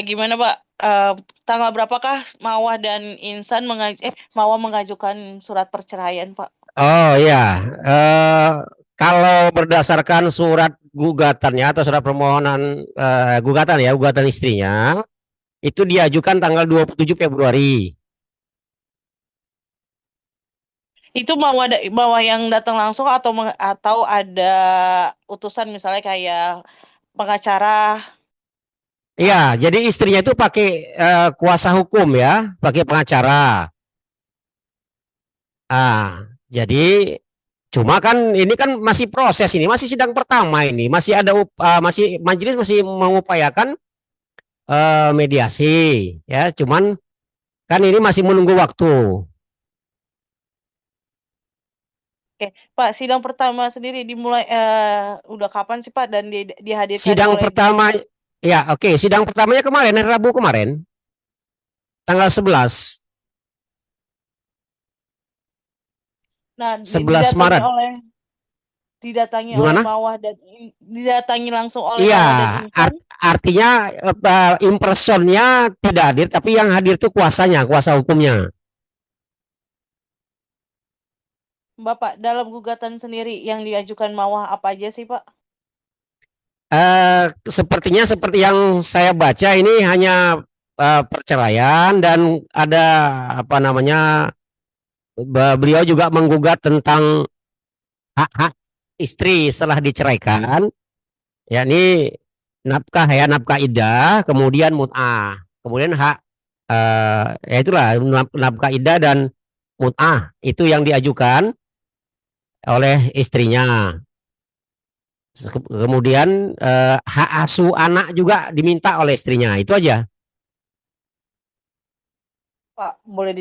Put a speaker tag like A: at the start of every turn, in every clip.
A: Gimana Pak? Tanggal berapakah Mawar dan Mawar mengajukan surat perceraian Pak?
B: Oh ya, kalau berdasarkan surat gugatannya atau surat permohonan gugatan ya, gugatan istrinya, itu diajukan tanggal 27 Februari.
A: Itu Mawar yang datang langsung atau ada utusan misalnya kayak pengacara.
B: Iya, jadi istrinya itu pakai kuasa hukum ya, pakai pengacara. Jadi cuma kan ini kan masih proses ini, masih sidang pertama ini, masih ada masih majelis masih mengupayakan mediasi ya, cuman kan ini masih menunggu waktu.
A: Oke, Pak, sidang pertama sendiri dimulai udah kapan sih Pak dan dihadirkan
B: Sidang
A: oleh dia?
B: pertama ya, oke, sidang pertamanya kemarin hari Rabu kemarin, tanggal 11
A: Nah,
B: 11 Maret.
A: didatangi oleh
B: Gimana?
A: didatangi langsung oleh
B: Iya,
A: Mawar dan Insan.
B: artinya impersonnya tidak hadir, tapi yang hadir itu kuasanya, kuasa hukumnya.
A: Bapak, dalam gugatan sendiri yang diajukan Mawar apa aja sih Pak?
B: Sepertinya seperti yang saya baca ini hanya perceraian dan ada apa namanya, beliau juga menggugat tentang hak-hak istri setelah diceraikan, yakni nafkah ya, nafkah iddah, kemudian mut'ah, kemudian hak ya itulah nafkah iddah dan mut'ah itu yang diajukan oleh istrinya. Kemudian hak asuh anak juga diminta oleh istrinya. Itu aja.
A: Pak, boleh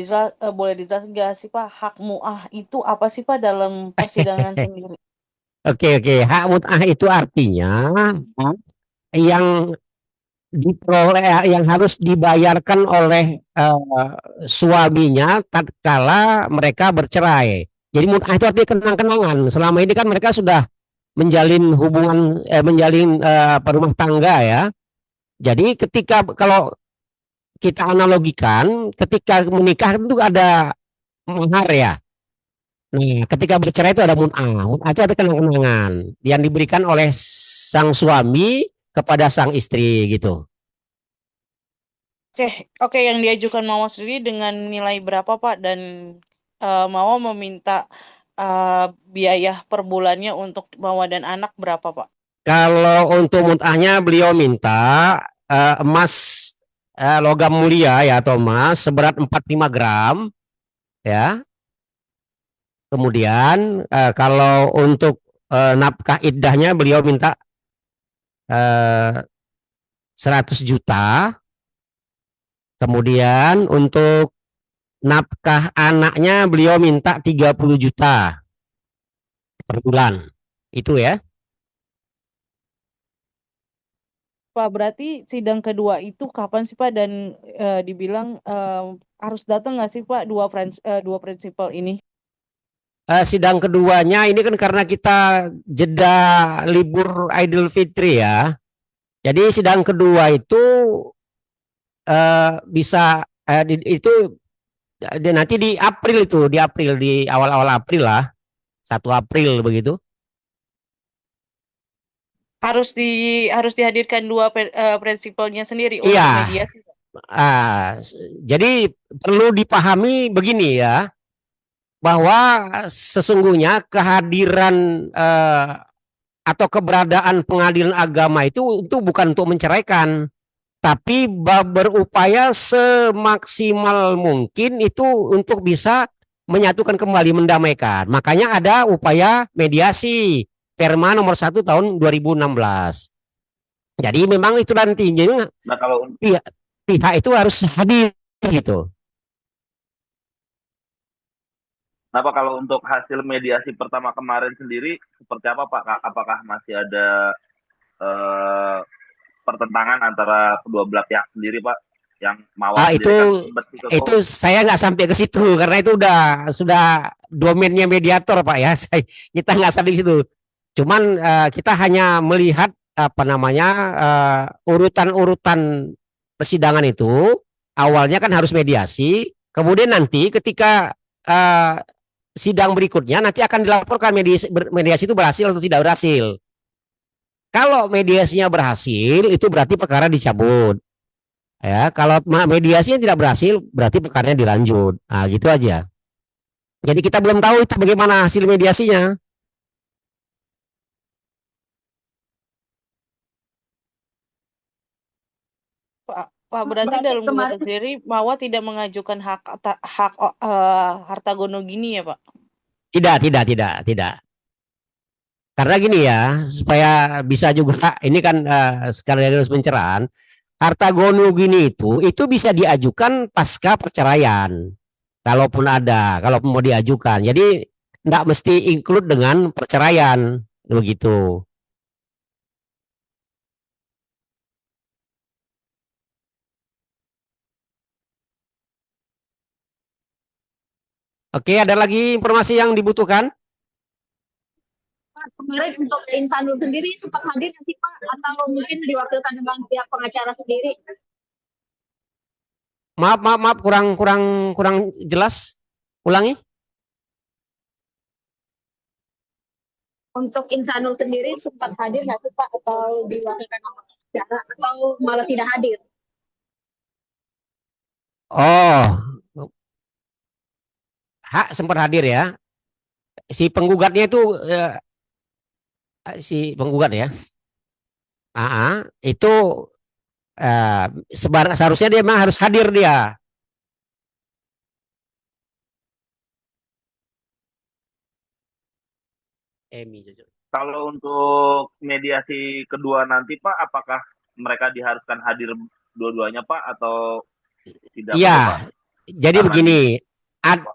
A: dijelasin nggak sih Pak, hak mu'ah itu apa sih Pak dalam persidangan sendiri?
B: Oke, oke. Hak mut'ah itu artinya yang diperoleh, yang harus dibayarkan oleh suaminya tatkala mereka bercerai. Jadi mut'ah itu artinya kenang-kenangan. Selama ini kan mereka sudah menjalin hubungan, menjalin rumah tangga ya. Jadi ketika kalau kita analogikan, ketika menikah itu ada mahar ya. Nah, ketika bercerai itu ada mun'ah. Mun'ah itu ada kenang-kenangan yang diberikan oleh sang suami kepada sang istri gitu.
A: Oke, oke yang diajukan Mawar sendiri dengan nilai berapa Pak dan Mawar meminta eh, biaya per bulannya untuk Mawar dan anak berapa Pak?
B: Kalau untuk mun'ahnya beliau minta emas logam mulia ya, atau emas seberat 45 gram ya. Kemudian kalau untuk nafkah iddahnya beliau minta 100 juta. Kemudian untuk nafkah anaknya beliau minta 30 juta per bulan. Itu ya.
A: Pak, berarti sidang kedua itu kapan sih Pak dan dibilang harus datang nggak sih Pak dua prinsipal ini?
B: Sidang keduanya ini kan karena kita jeda libur Idul Fitri ya. Jadi sidang kedua itu bisa itu nanti di April, itu di April, di awal-awal April lah, 1 April begitu.
A: Harus di harus dihadirkan prinsipalnya sendiri untuk
B: Iya,
A: mediasi.
B: ah, jadi perlu dipahami begini ya, bahwa sesungguhnya kehadiran atau keberadaan pengadilan agama itu bukan untuk menceraikan, tapi berupaya semaksimal mungkin itu untuk bisa menyatukan kembali, mendamaikan. Makanya ada upaya mediasi Perma nomor 1 tahun 2016. Jadi memang itu nanti, jadi
C: Nah kalau
B: pihak, pihak itu harus hadir gitu.
C: Kenapa kalau untuk hasil mediasi pertama kemarin sendiri seperti apa Pak? Apakah masih ada eh, pertentangan antara kedua belah pihak sendiri Pak? Yang Mawar
B: Ah,
C: sendiri kan sempat juga
B: itu saya nggak sampai ke situ karena itu sudah domainnya mediator Pak ya. Kita nggak sampai ke situ. Cuman kita hanya melihat apa namanya urutan-urutan persidangan itu awalnya kan harus mediasi, kemudian nanti ketika eh, sidang berikutnya nanti akan dilaporkan mediasi itu berhasil atau tidak berhasil. Kalau mediasinya berhasil, itu berarti perkara dicabut. Ya, kalau mediasinya tidak berhasil, berarti perkaranya dilanjut. Nah, gitu aja. Jadi kita belum tahu itu bagaimana hasil mediasinya.
A: Pak, berarti
D: Berarti
A: dalam
D: kemarin
A: gugatan sendiri Mawa tidak mengajukan harta gono gini ya, Pak?
B: Tidak, tidak, tidak, tidak. Karena gini ya, supaya bisa juga, ini kan sekaligus pencerahan, harta gono gini itu bisa diajukan pasca perceraian. Kalaupun ada, kalaupun mau diajukan. Jadi nggak mesti include dengan perceraian, begitu. Oke, ada lagi informasi yang dibutuhkan?
D: Pak, kemarin untuk Insanul sendiri sempat hadir nggak sih Pak? Atau mungkin diwakilkan dengan pihak pengacara sendiri?
B: Maaf, maaf, maaf, kurang kurang kurang jelas. Ulangi.
D: Untuk Insanul sendiri sempat hadir nggak sih Pak? Atau diwakilkan sama pengacara? Atau malah tidak hadir?
B: Oh, hak sempat hadir ya. Si penggugatnya itu si penggugat ya. Itu seharusnya dia memang harus hadir dia. Emi.
C: Kalau untuk mediasi kedua nanti Pak, apakah mereka diharuskan hadir dua-duanya Pak atau tidak perlu Pak?
B: Iya, jadi
C: Karena
B: begini,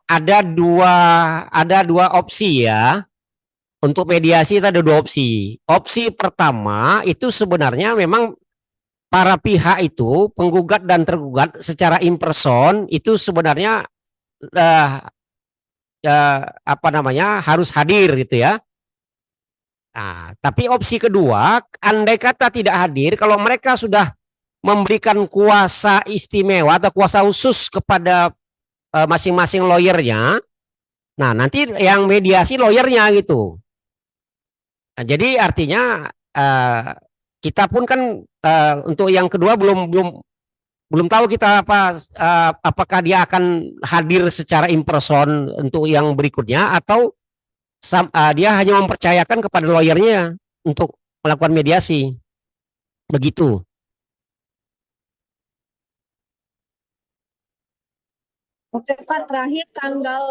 B: ada dua opsi ya. Untuk mediasi itu ada dua opsi. Opsi pertama itu sebenarnya memang para pihak itu, penggugat dan tergugat secara in person itu sebenarnya eh, apa namanya harus hadir gitu ya. Nah, tapi opsi kedua, andai kata tidak hadir, kalau mereka sudah memberikan kuasa istimewa atau kuasa khusus kepada masing-masing lawyernya, nah nanti yang mediasi lawyernya gitu. Nah, jadi artinya kita pun kan untuk yang kedua belum tahu kita apakah dia akan hadir secara in person untuk yang berikutnya atau dia hanya mempercayakan kepada lawyernya untuk melakukan mediasi. Begitu.
D: Oke Pak, terakhir tanggal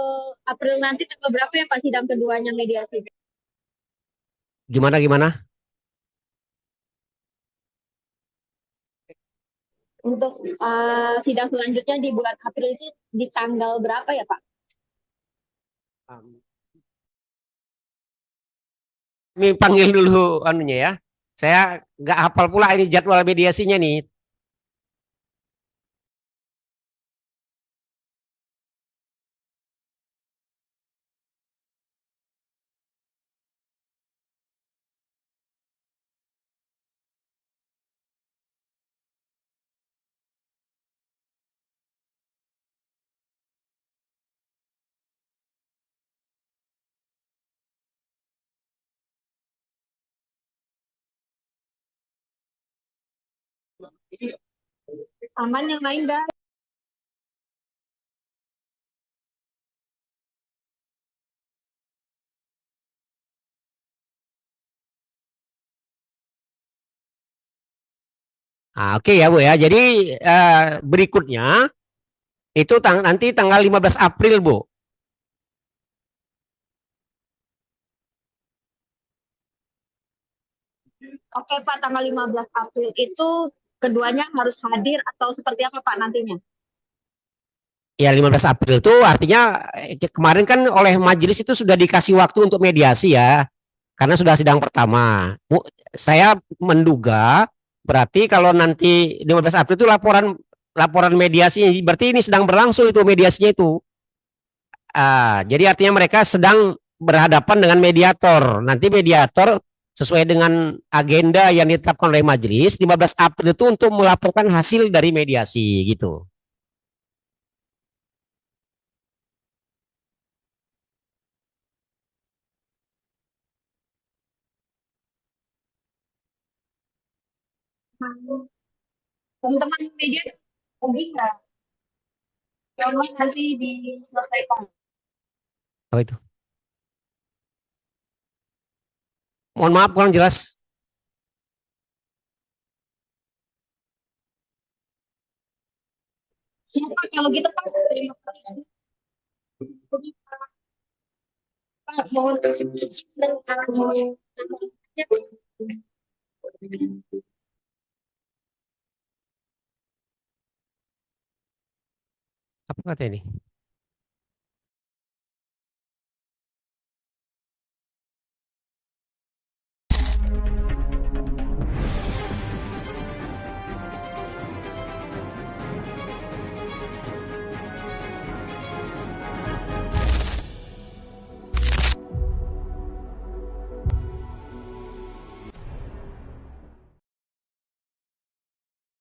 D: April nanti tanggal berapa ya Pak sidang keduanya mediasi?
B: Gimana gimana?
D: Untuk sidang selanjutnya di bulan April itu di tanggal berapa ya Pak?
B: Ini panggil dulu anunya ya. Saya nggak hafal pula ini jadwal mediasinya nih.
D: Aman yang lain dah.
B: Oke ya Bu ya. Jadi berikutnya itu nanti tanggal 15 April Bu.
D: Oke Pak, tanggal 15 April itu keduanya harus hadir atau seperti apa Pak nantinya?
B: Ya 15 April itu artinya kemarin kan oleh majelis itu sudah dikasih waktu untuk mediasi ya. Karena sudah sidang pertama. Saya menduga berarti kalau nanti 15 April itu laporan laporan mediasi berarti ini sedang berlangsung itu mediasinya itu. Jadi artinya mereka sedang berhadapan dengan mediator. Nanti mediator sesuai dengan agenda yang ditetapkan oleh majelis 15 April itu untuk melaporkan hasil dari mediasi gitu.
D: Teman-teman media mungkin nggak, yang nanti diselesaikan.
B: Apa itu? Mohon maaf kurang jelas.
D: Siapa kalau gitu Pak? Terima kasih. Pak, mohon
B: Apa kata ini?